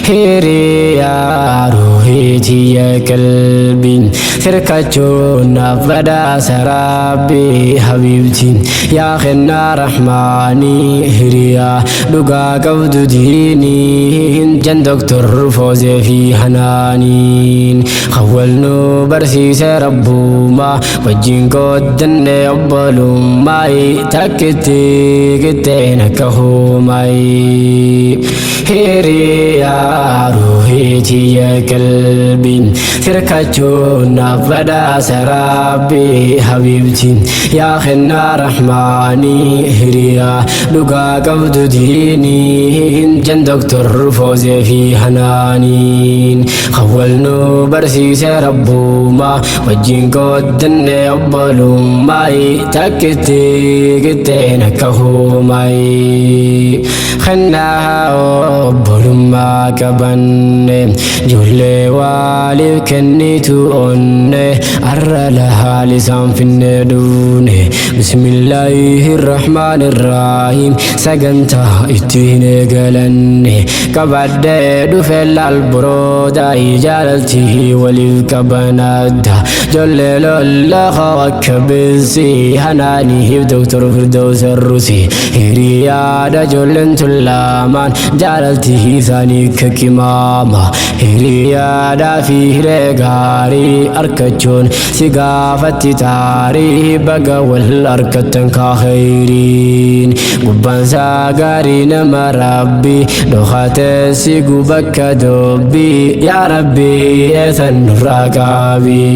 هيريا روحي يا قلبي سركتشونا فدا سرابي حبيبتي يا خنا رحماني هيريا دقا قبض ديني جن دكتور فوزي في حنانين خولنو برسيس ربو ما وجين قدن يقبلو ماي تكتي كتين كهو ماي هيريا روحي يا قلبي سركتشونا فدا سرابي حبيبتي يا خنا رحماني هيريا دقا قبض ديني جن دكتور فوزي في حنانين خولنو برسيس ربو ما وجين قدن يقبلو ماي تكتي كتين كهو ماي خناها وبلو ما كبن جولي والي كنيتو أني أرى لها لسان في الندون بسم الله الرحمن الرحيم سجنتا اتيني قلني كبد دفل البرودا جالتي وللكبنادا جلل الله وكبسي هناني دكتور فردوس الروسي هريادا جلن تلامان جالتي ثاني ككماما هريادا فيه رغاري أركجون سقافتي تاري بقى والأركتن كخيرين قبان ساقاري نما ربي دوخات سيقو بكا دوبي يا ربي اثن راقابي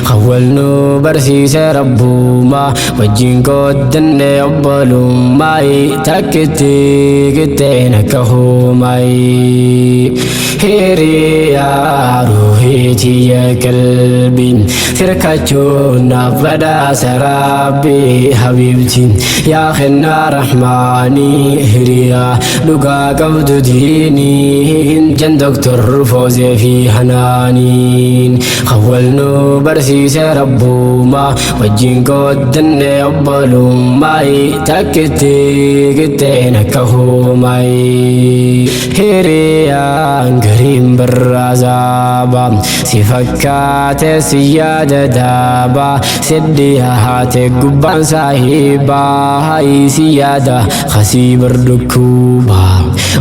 خولنو برسيس ربو ما وجين قدن يقبلو ماي تكتي كتين كهو ماي هيريا روحي يا قلبي سركتشونا فدا سرابي حبيبتي يا خنا رحماني هيريا دقا قبض ديني جن دكتور فوزي في حنانين خولنو برسيس ربو ما وجين قدن يقبلو ماي تكتي كتين كهو ماي هيريا قريم بالرزابا سفكات سيادة دابا سديها هاتي قبان صاحبا هاي سيادة خسيب الركوبا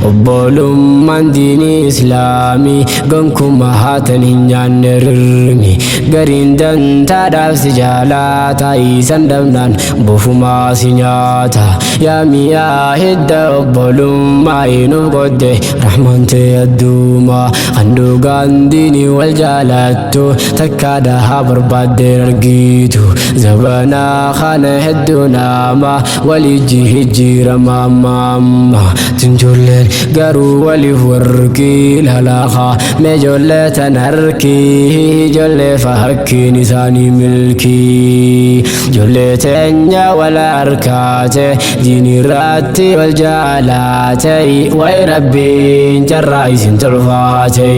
وبولم من دين إسلامي قنكم هاتن هنيان نرمي قرين دن تاداف سجالات هاي سندمنان بوفما سنياتا يا مياه هدى وبولم ماينو قد رحمن تيدوما خندو قانديني والجالاتو تكادا هابر بادر رقيتو زبانا خانه الدونا ما وليجي هجير ماما تنجولين قارو ولي فرقي للاخا مجولة تنركي جولة فهكي نساني ملكي جولة تنيا والأركاتي ديني راتي والجالاتي وي ربي جرايس ترفاتي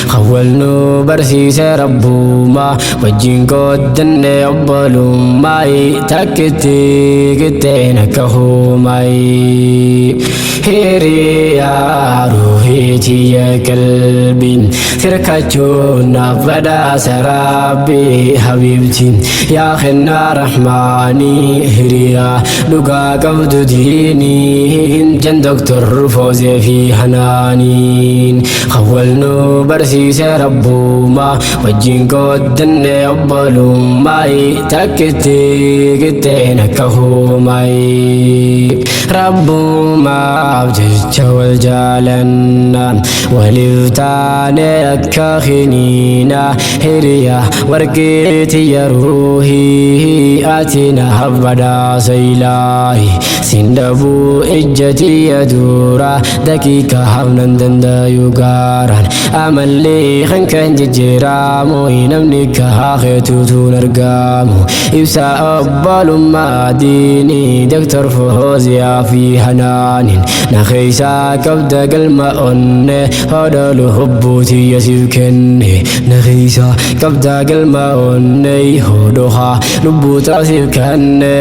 خولنو برسيس ربو ما وجين قدن يقبلو ماي تكتي كتين كهو ماي هيريا روحي يا قلبي سركتشونا فدا سرابي حبيبتي يا خنا رحماني هيريا دقا قبض ديني جن دكتور فوزي في حنانين خولنو برسيس ربو ما وجين قدن يقبلو ماي تكتي كتين كهو ماي ربو ما بجج والجالنا ولفتاني أكاخنينا هريا ورقيتي يا روحي آتنا هبدا سيلاي سندبو إجتي يا دورا دقيقة حونا دندا يقارن أمل لي خنك جيرامو ينمنك هاخيتو تنرقامو إبسا أبال ما ديني دكتور فوزيا في حنان نخيسا كبدا قلما onne hodolu hubbuti yasiif kenne naqiisa qabdaa galma onne hodoha lubbuu taasiif kenne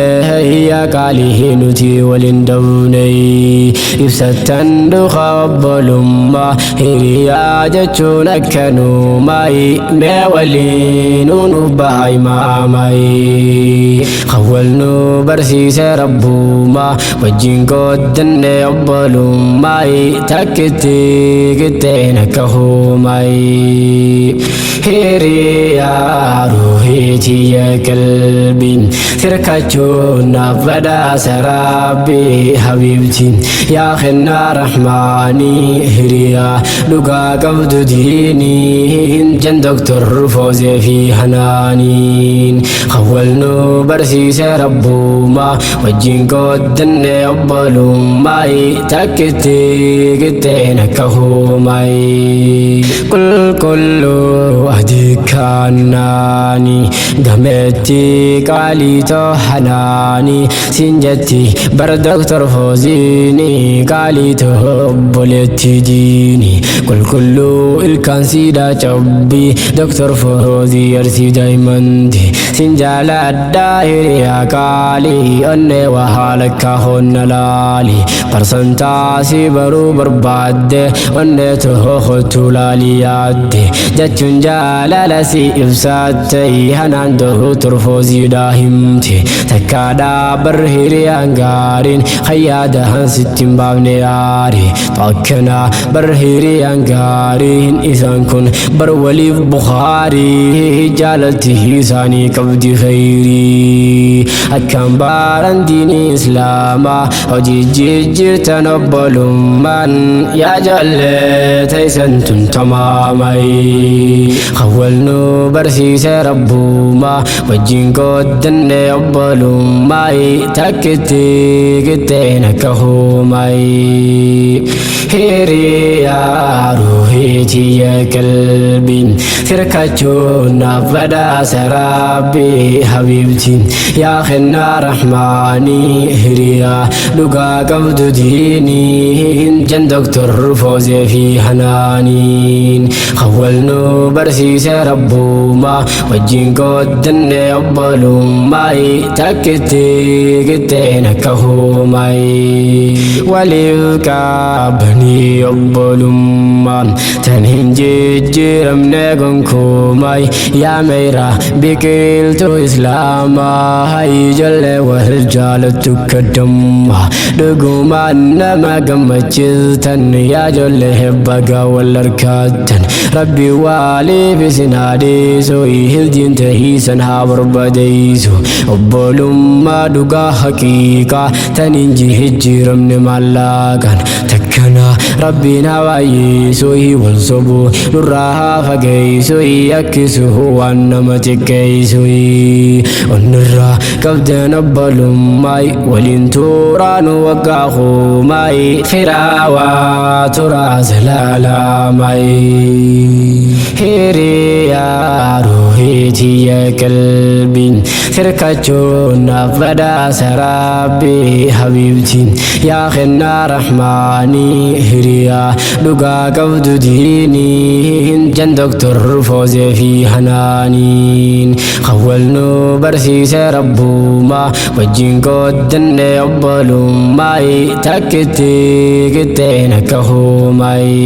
yaa qaalii nuti waliin dhabne ibsattan dhuqa obbolummaa hiriyaa jechuun akkanumayi mee waliin nu bahay maamayi khawwal nu barsiise rabbumaa wajjin qooddanne obbolummayi takkitti qixxeen akka humayi hiriyaa ruuhiitiyya qalbiin sirkachuun naaf badhaasa rabbii habiibtiin yaa kennaa rahmaanii hiriyaa dhugaa qabdu diiniin jan doktor foozee fi hanaaniin khawwal nu barsiise rabbumaa wajjin qooddanne obbolummayi takkitti qixxeen akka humayi qulqulluu adikaannaani gameetti qaalii tohanaani sinjetti bar doktor fooziini qaalii obboleetti diini qulqulluu ilkaan siidaa cabbii doktor foozii arsii daa'imandi sinjaaladhaa hiriyaa qaalii onnee wahaalakkaa honna laali parsantaasii baruu barbaadde onnee tohotu laalii yaadde jechuun jaalala si ibsatte hanaan doktor fooziidhaa himte takkaadhaa bar hiriyaan gaariin khayyaadahan sittin baafne yaari takkanaa bar hiriyaan gaariin isaan kun bar waliif bukhaarii jaalalti isaanii qabdi khayrii akkaan baaran diinii islaamaa hojii jijjiirtan obbolummaan yaa jaallee taysan tun tamaamayi khawwal nu barsiise rabbumaa wajjin qooddanne obbolummayi takkitti qixxeen akka humayi hiriyaa ruuhiitiyya qalbiin sirkachuun naaf badhaasa rabbii habiibtiin yaa kennaa rahmaanii hiriyaa dhugaa qabdu diiniin jan doktor foozee fi hanaaniin khawwal nu barsiise rabbumaa wajjin qooddanne obbolummayi takkitti qixxeen akka humayi waliif qaabanii obbolummaa tan hin jijjiiramne gonkumayi yaa meeyra biqiltuu islaamaa ijoollee wal jaalattu kaddamma dhugumaan nama gammachiistan yaa ijoollee baga wal harkaattan rabbi waaliif isin haadhiisu hildiin tahiisan haa barbaadeessu obbolummaa dhugaa haqiiqaa tan hin jijjiiramne maallaqaan takkana rabbiin hawaayyeessu wal sobuu nurraa haa fageessu akkisu waan nama xiqqeessu onnirraa qabdeen obbolummayi waliin tuuraanu waggaa humayi firaawaa turaa zalaalamayi hiriyaa ruuhiitiyya qalbiin sirkachuun naaf badhaasa rabbii habiibtiin yaa kennaa rahmaanii hiriyaa dhugaa qabdu diiniin jan doktor foozee fi hanaaniin khawwal nu barsiise rabbumaa wajjin qooddanne obbolummayi takkitti qixxeen akka humayi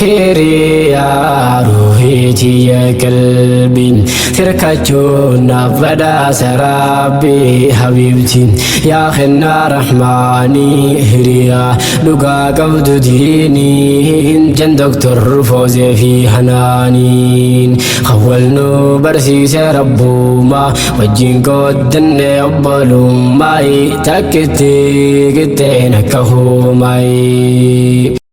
hiriyaa ruuhiitiyya qalbiin sirkachuun naaf badhaasa rabbii habiibtiin yaa kennaa rahmaanii hiriyaa dhugaa qabdu diiniin jan doktor foozee fi hanaaniin khawwal nu barsiise rabbumaa wajjin qooddanne obbolummayi takkitti qixxeen akka humayi